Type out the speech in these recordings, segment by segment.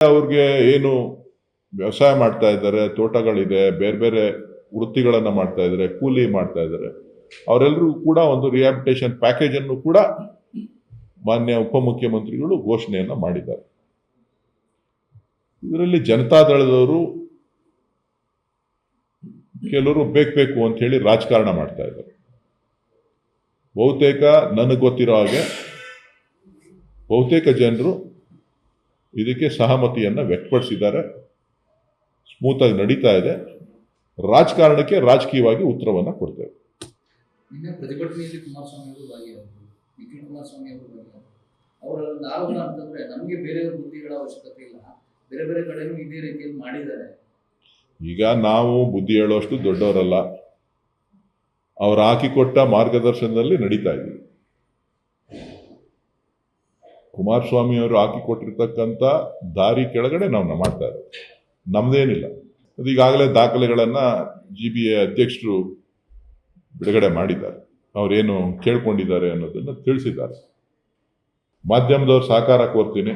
ಅವ್ರಿಗೆ ಏನು ವ್ಯವಸಾಯ ಮಾಡ್ತಾ ಇದ್ದಾರೆ, ತೋಟಗಳಿದೆ, ಬೇರೆ ಬೇರೆ ವೃತ್ತಿಗಳನ್ನು ಮಾಡ್ತಾ ಇದ್ದಾರೆ, ಕೂಲಿ ಮಾಡ್ತಾ ಇದ್ದಾರೆ, ಅವರೆಲ್ಲರೂ ಕೂಡ ಒಂದು ರಿಹ್ಯಾಬಿಟೇಷನ್ ಪ್ಯಾಕೇಜ್ ಅನ್ನು ಕೂಡ ಮಾನ್ಯ ಉಪಮುಖ್ಯಮಂತ್ರಿಗಳು ಘೋಷಣೆಯನ್ನ ಮಾಡಿದ್ದಾರೆ. ಇದರಲ್ಲಿ ಜನತಾದಳದವರು ಕೆಲವರು ಬೇಕು ಅಂತ ಹೇಳಿ ರಾಜಕಾರಣ ಮಾಡ್ತಾ ಇದ್ದಾರೆ. ಬಹುತೇಕ ನನಗೆ ಗೊತ್ತಿರೋ ಹಾಗೆ ಬಹುತೇಕ ಜನರು ಇದಕ್ಕೆ ಸಹಮತಿಯನ್ನ ವ್ಯಕ್ತಪಡಿಸಿದ್ದಾರೆ. ಸ್ಮೂತ್ ಆಗಿ ನಡೀತಾ ಇದೆ. ರಾಜಕಾರಣಕ್ಕೆ ರಾಜಕೀಯವಾಗಿ ಉತ್ತರವನ್ನ ಕೊಡ್ತೇವೆ. ನಿನ್ನೆ ಪ್ರತಿಭಟನೆಯಲ್ಲಿ ಕುಮಾರಸ್ವಾಮಿ ಅವರು ಭಾಗಿಯಾಗಿದ್ದರು. ನಿಖಿಲ್ ಕುಮಾರಸ್ವಾಮಿ ಅವರು ಭಾಗಿಯಾಗಿದ್ದರು. ಅವರ ಒಂದು ಆರೋಪ ಅಂತಂದ್ರೆ ನಮಗೆ ಬೇರೆಯವ್ರ ಬುದ್ಧಿಗಳ ಅವಶ್ಯಕತೆ ಇಲ್ಲ, ಬೇರೆ ಬೇರೆ ಕಡೆನೂ ಇದೇ ರೀತಿಯಲ್ಲಿ ಮಾಡಿದ್ದಾರೆ. ಈಗ ನಾವು ಬುದ್ಧಿ ಹೇಳುವಷ್ಟು ದೊಡ್ಡವರಲ್ಲ. ಅವ್ರು ಹಾಕಿಕೊಟ್ಟ ಮಾರ್ಗದರ್ಶನದಲ್ಲಿ ನಡೀತಾ ಇದ್ದೀವಿ. ಕುಮಾರಸ್ವಾಮಿ ಅವರು ಹಾಕಿಕೊಟ್ಟಿರ್ತಕ್ಕಂಥ ದಾರಿ ಕೆಳಗಡೆ ನಾವು ಮಾಡ್ತಾ ಇರೋದು, ನಮ್ದೇನಿಲ್ಲ. ಅದೀಗಾಗಲೇ ದಾಖಲೆಗಳನ್ನ GBA ಅಧ್ಯಕ್ಷರು ಬಿಡುಗಡೆ ಮಾಡಿದ್ದಾರೆ. ಅವರೇನು ಕೇಳ್ಕೊಂಡಿದ್ದಾರೆ ಅನ್ನೋದನ್ನು ತಿಳಿಸಿದ್ದಾರೆ. ಮಾಧ್ಯಮದವ್ರು ಸಹಕಾರ ಕೋರ್ತೀನಿ.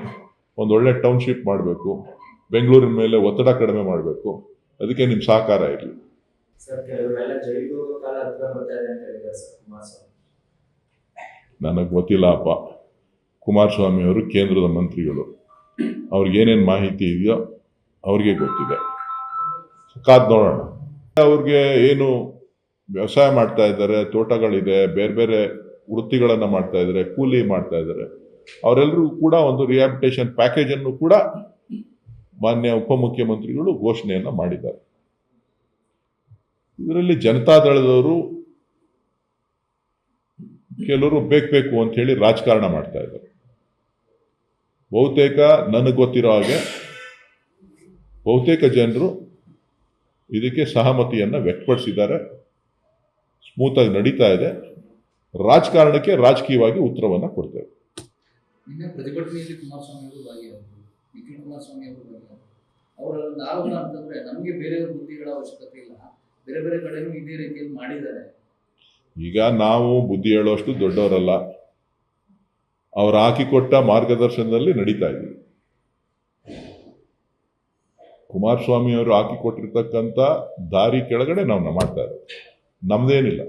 ಒಂದೊಳ್ಳೆ ಟೌನ್ಶಿಪ್ ಮಾಡಬೇಕು, ಬೆಂಗಳೂರಿನ ಮೇಲೆ ಒತ್ತಡ ಕಡಿಮೆ ಮಾಡಬೇಕು, ಅದಕ್ಕೆ ನಿಮ್ಮ ಸಹಕಾರ ಇರಲಿ. ನನಗೆ ಗೊತ್ತಿಲ್ಲ ಅಪ್ಪ. ಕುಮಾರಸ್ವಾಮಿ ಅವರು ಕೇಂದ್ರದ ಮಂತ್ರಿಗಳು, ಅವ್ರಿಗೇನೇನು ಮಾಹಿತಿ ಇದೆಯೋ ಅವ್ರಿಗೆ ಗೊತ್ತಿದೆ. ಕಾದ್ ನೋಡೋಣ. ಅವ್ರಿಗೆ ಏನು ವ್ಯವಸಾಯ ಮಾಡ್ತಾ ಇದ್ದಾರೆ, ತೋಟಗಳಿದೆ, ಬೇರೆ ಬೇರೆ ವೃತ್ತಿಗಳನ್ನು ಮಾಡ್ತಾ ಇದ್ದಾರೆ, ಕೂಲಿ ಮಾಡ್ತಾ ಇದ್ದಾರೆ, ಅವರೆಲ್ಲರೂ ಕೂಡ ಒಂದು ರಿಹ್ಯಾಬಿಟೇಷನ್ ಪ್ಯಾಕೇಜ್ ಅನ್ನು ಕೂಡ ಮಾನ್ಯ ಉಪಮುಖ್ಯಮಂತ್ರಿಗಳು ಘೋಷಣೆಯನ್ನ ಮಾಡಿದ್ದಾರೆ. ಇದರಲ್ಲಿ ಜನತಾದಳದವರು ಕೆಲವರು ಬೇಕು ಅಂತ ಹೇಳಿ ರಾಜಕಾರಣ ಮಾಡ್ತಾ ಇದ್ದಾರೆ. ಬಹುತೇಕ ನನಗೆ ಗೊತ್ತಿರೋ ಹಾಗೆ ಬಹುತೇಕ ಜನರು ಇದಕ್ಕೆ ಸಹಮತಿಯನ್ನ ವ್ಯಕ್ತಪಡಿಸಿದ್ದಾರೆ. ಸ್ಮೂತ್ ಆಗಿ ನಡೀತಾ ಇದೆ. ರಾಜಕಾರಣಕ್ಕೆ ರಾಜಕೀಯವಾಗಿ ಉತ್ತರವನ್ನ ಕೊಡ್ತೇವೆ. ನಿನ್ನೆ ಪ್ರತಿಭಟನೆಯಲ್ಲಿ ಕುಮಾರಸ್ವಾಮಿ ಅವರು ಭಾಗಿಯಾಗಿದ್ದರು. ನಿಖಿಲ್ ಕುಮಾರಸ್ವಾಮಿ ಅವರು ಭಾಗಿಯಾಗಿದ್ದರು. ಅವರ ಒಂದು ಆರೋಪ ಅಂತಂದ್ರೆ ನಮಗೆ ಬೇರೆಯವ್ರ ಬುದ್ಧಿಗಳ ಅವಶ್ಯಕತೆ ಇಲ್ಲ, ಬೇರೆ ಬೇರೆ ಕಡೆನೂ ಇದೇ ರೀತಿಯಲ್ಲಿ ಮಾಡಿದ್ದಾರೆ. ಈಗ ನಾವು ಬುದ್ಧಿ ಹೇಳುವಷ್ಟು ದೊಡ್ಡವರಲ್ಲ. ಅವ್ರು ಹಾಕಿಕೊಟ್ಟ ಮಾರ್ಗದರ್ಶನದಲ್ಲಿ ನಡೀತಾ ಇದ್ದೀವಿ. ಕುಮಾರಸ್ವಾಮಿ ಅವರು ಹಾಕಿಕೊಟ್ಟಿರ್ತಕ್ಕಂಥ ದಾರಿ ಕೆಳಗಡೆ ನಾವು ಮಾಡ್ತಾ ಇರೋದು, ನಮ್ದೇನಿಲ್ಲ.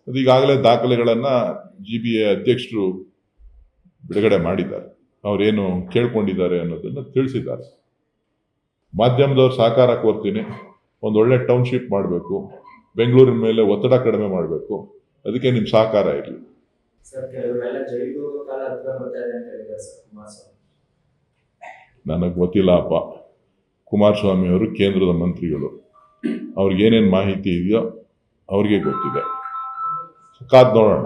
ಅದೀಗಾಗಲೇ ದಾಖಲೆಗಳನ್ನ GBA ಅಧ್ಯಕ್ಷರು ಬಿಡುಗಡೆ ಮಾಡಿದ್ದಾರೆ. ಅವರೇನು ಕೇಳ್ಕೊಂಡಿದ್ದಾರೆ ಅನ್ನೋದನ್ನು ತಿಳಿಸಿದ್ದಾರೆ. ಮಾಧ್ಯಮದವ್ರು ಸಹಕಾರ ಕೋರ್ತೀನಿ. ಒಂದೊಳ್ಳೆ ಟೌನ್ಶಿಪ್ ಮಾಡಬೇಕು, ಬೆಂಗಳೂರಿನ ಮೇಲೆ ಒತ್ತಡ ಕಡಿಮೆ ಮಾಡಬೇಕು, ಅದಕ್ಕೆ ನಿಮ್ಮ ಸಹಕಾರ ಇರಲಿ. ನನಗೆ ಗೊತ್ತಿಲ್ಲ ಅಪ್ಪ. ಕುಮಾರಸ್ವಾಮಿ ಅವರು ಕೇಂದ್ರದ ಮಂತ್ರಿಗಳು, ಅವ್ರಿಗೇನೇನು ಮಾಹಿತಿ ಇದೆಯೋ ಅವ್ರಿಗೆ ಗೊತ್ತಿದೆ. ಕಾದ್ ನೋಡೋಣ.